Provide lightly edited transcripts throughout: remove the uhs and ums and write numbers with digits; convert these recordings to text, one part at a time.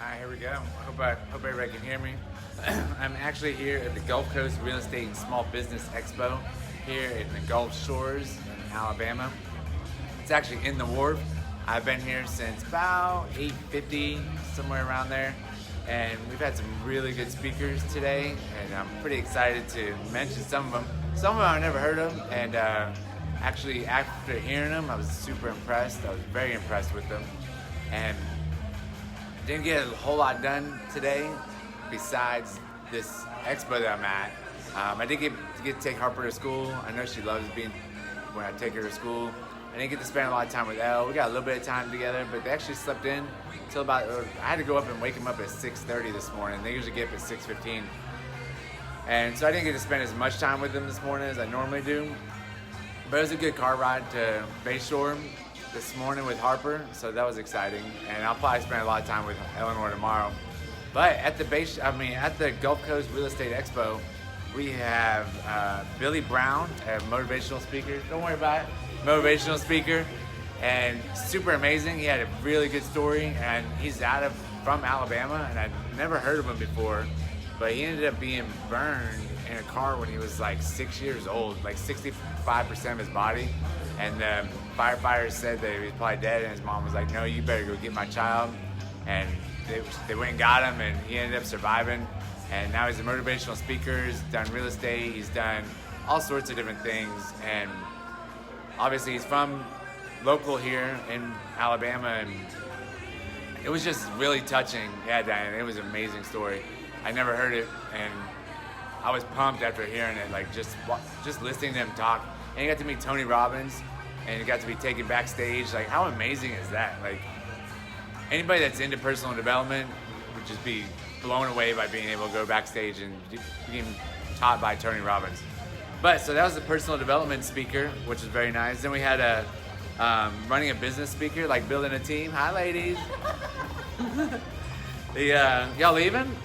Alright, here we go. I hope everybody can hear me. I'm actually here at the Gulf Coast Real Estate and Small Business Expo here in the Gulf Shores in Alabama. It's actually in the wharf. I've been here since about 8:50, somewhere around there. And we've had some really good speakers today, and I'm pretty excited to mention some of them. Some of them I've never heard of, and actually after hearing them, I was super impressed. I was very impressed with them. And didn't get a whole lot done today besides this expo that I'm at. I did get to take Harper to school. I know she loves being when I take her to school. I didn't get to spend a lot of time with Elle. We got a little bit of time together, but they actually slept in until about, I had to go up and wake them up at 6:30 this morning. They usually get up at 6:15. And so I didn't get to spend as much time with them this morning as I normally do. But it was a good car ride to Bayshore this morning with Harper, so that was exciting. And I'll probably spend a lot of time with Eleanor tomorrow. But at the Gulf Coast Real Estate Expo, we have Billy Brown, a motivational speaker. Don't worry about it. Motivational speaker, and super amazing. He had a really good story, and he's from Alabama, and I'd never heard of him before. But he ended up being burned in a car when he was like 6 years old, like 65% of his body. And the firefighters said that he was probably dead, and his mom was like, "No, you better go get my child." And they went and got him, and he ended up surviving. And now he's a motivational speaker. He's done real estate. He's done all sorts of different things. And obviously, he's from local here in Alabama, and it was just really touching. Yeah, Diane, it was an amazing story. I never heard it, and I was pumped after hearing it. Like just listening to him talk. And you got to meet Tony Robbins, and you got to be taken backstage. Like, how amazing is that? Like, anybody that's into personal development would just be blown away by being able to go backstage and being taught by Tony Robbins. But so that was the personal development speaker, which is very nice. Then we had a running a business speaker, like building a team. Hi, ladies. Y'all leaving?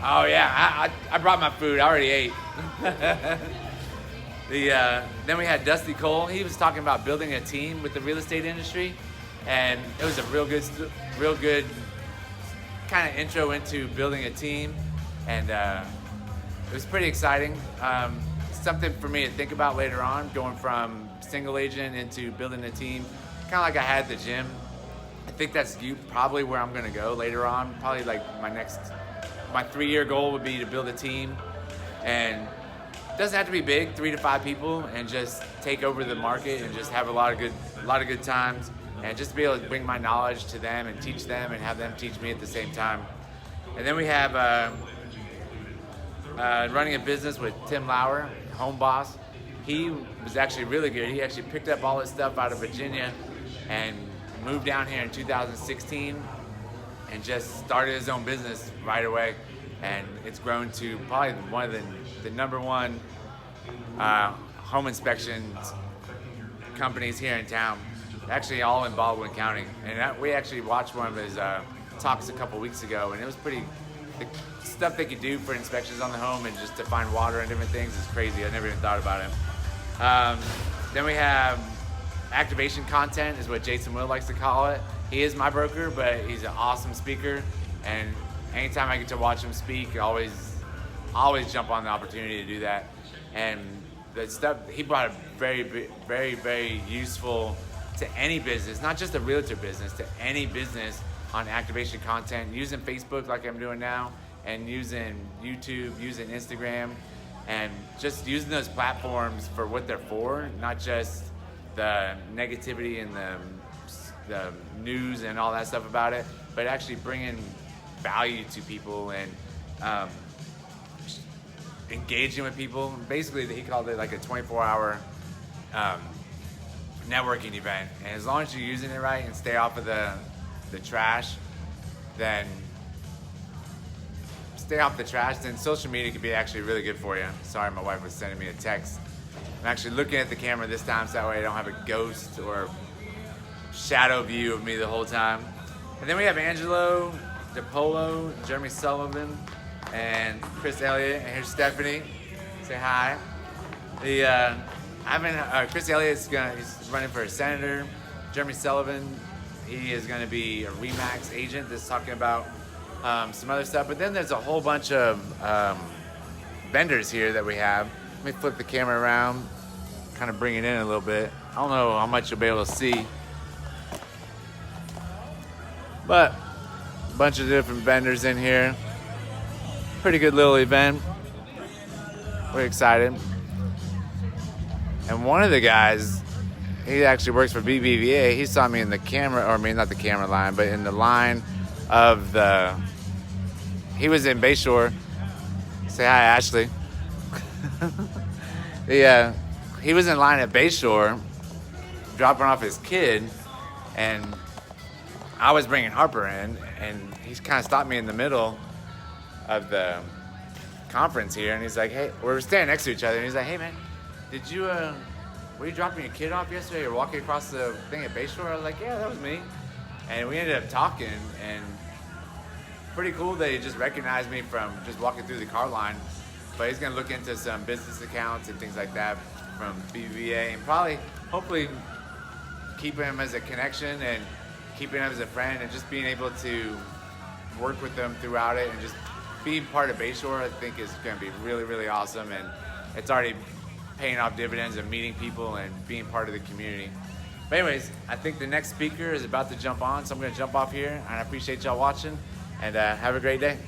Oh yeah, I brought my food. I already ate. Then we had Dusty Cole. He was talking about building a team with the real estate industry, and it was a real good kind of intro into building a team, and it was pretty exciting. Something for me to think about later on, going from single agent into building a team, kind of like I had at the gym. I think that's probably where I'm going to go later on. Probably like my 3-year goal would be to build a team, and it doesn't have to be big, 3 to 5 people, and just take over the market and just have a lot of good times, and just be able to bring my knowledge to them and teach them and have them teach me at the same time. And then we have running a business with Tim Lauer, home boss. He was actually really good. He actually picked up all his stuff out of Virginia and moved down here in 2016 and just started his own business right away. And it's grown to probably one of the number one home inspections companies here in town, actually all in Baldwin County. And we actually watched one of his talks a couple weeks ago, and it was the stuff they could do for inspections on the home and just to find water and different things is crazy. I never even thought about it. Then we have activation content, is what Jason Will likes to call it. He is my broker, but he's an awesome speaker, and anytime I get to watch him speak, I always jump on the opportunity to do that. And the stuff he brought a very, very, very useful to any business, not just a realtor business, to any business on activation content, using Facebook like I'm doing now, and using YouTube, using Instagram, and just using those platforms for what they're for, not just the negativity and the news and all that stuff about it, but actually bringing value to people and engaging with people. Basically, he called it like a 24-hour networking event. And as long as you're using it right and stay off of the trash, then social media can be actually really good for you. Sorry, my wife was sending me a text. I'm actually looking at the camera this time so that way I don't have a ghost or shadow view of me the whole time. And then we have Angelo DiPolo, Jeremy Sullivan, and Chris Elliott, and here's Stephanie. Say hi. Chris Elliott's he's running for a senator. Jeremy Sullivan He is going to be a Remax agent that's talking about some other stuff. But then there's a whole bunch of vendors here that we have. Let me flip the camera around, kind of bring it in a little bit. I don't know how much you'll be able to see, but a bunch of different vendors in here. Pretty good little event. We're excited. And one of the guys, he actually works for BBVA. He saw me in the camera, or I mean, not the camera line, but in the line of the, he was in Bayshore. Say hi, Ashley. Yeah, he was in line at Bayshore, dropping off his kid, and I was bringing Harper in, and he kind of stopped me in the middle of the conference here, and he's like, hey, we're standing next to each other, and he's like, hey man, did you, were you dropping your kid off yesterday or walking across the thing at Bayshore? I was like, yeah, that was me. And we ended up talking, and pretty cool that he just recognized me from just walking through the car line. But he's gonna look into some business accounts and things like that from BBVA, and probably, hopefully, keep him as a connection and keeping him as a friend, and just being able to work with them throughout it, and just being part of Bayshore, I think is gonna be really, really awesome. And it's already paying off dividends and meeting people and being part of the community. But anyways, I think the next speaker is about to jump on, so I'm gonna jump off here, and I appreciate y'all watching, and have a great day.